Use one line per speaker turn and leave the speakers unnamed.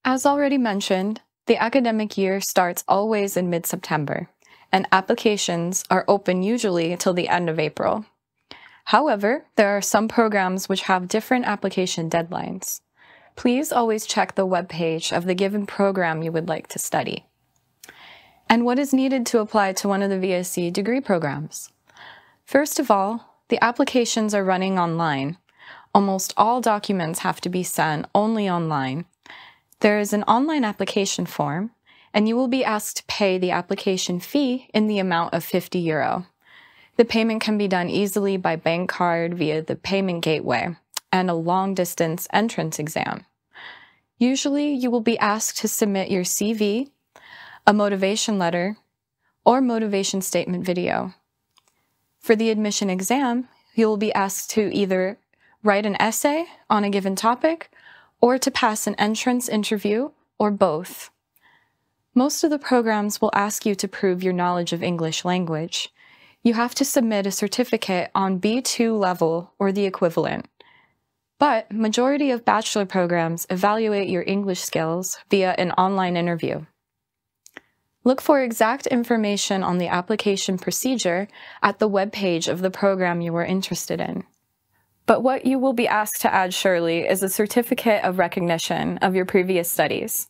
As already mentioned, the academic year starts always in mid-September, and applications are open usually until the end of April. However, there are some programs which have different application deadlines. Please always check the webpage of the given program you would like to study. And what is needed to apply to one of the VSc degree programs? First of all, the applications are running online. Almost all documents have to be sent only online. There is an online application form, and you will be asked to pay the application fee in the amount of €50. The payment can be done easily by bank card via the payment gateway and a long-distance entrance exam. Usually, you will be asked to submit your CV, a motivation letter, or motivation statement video. For the admission exam, you will be asked to either write an essay on a given topic or to pass an entrance interview, or both. Most of the programs will ask you to prove your knowledge of English language. You have to submit a certificate on B2 level or the equivalent. But majority of bachelor programs evaluate your English skills via an online interview. Look for exact information on the application procedure at the webpage of the program you are interested in. But what you will be asked to add surely is a certificate of recognition of your previous studies.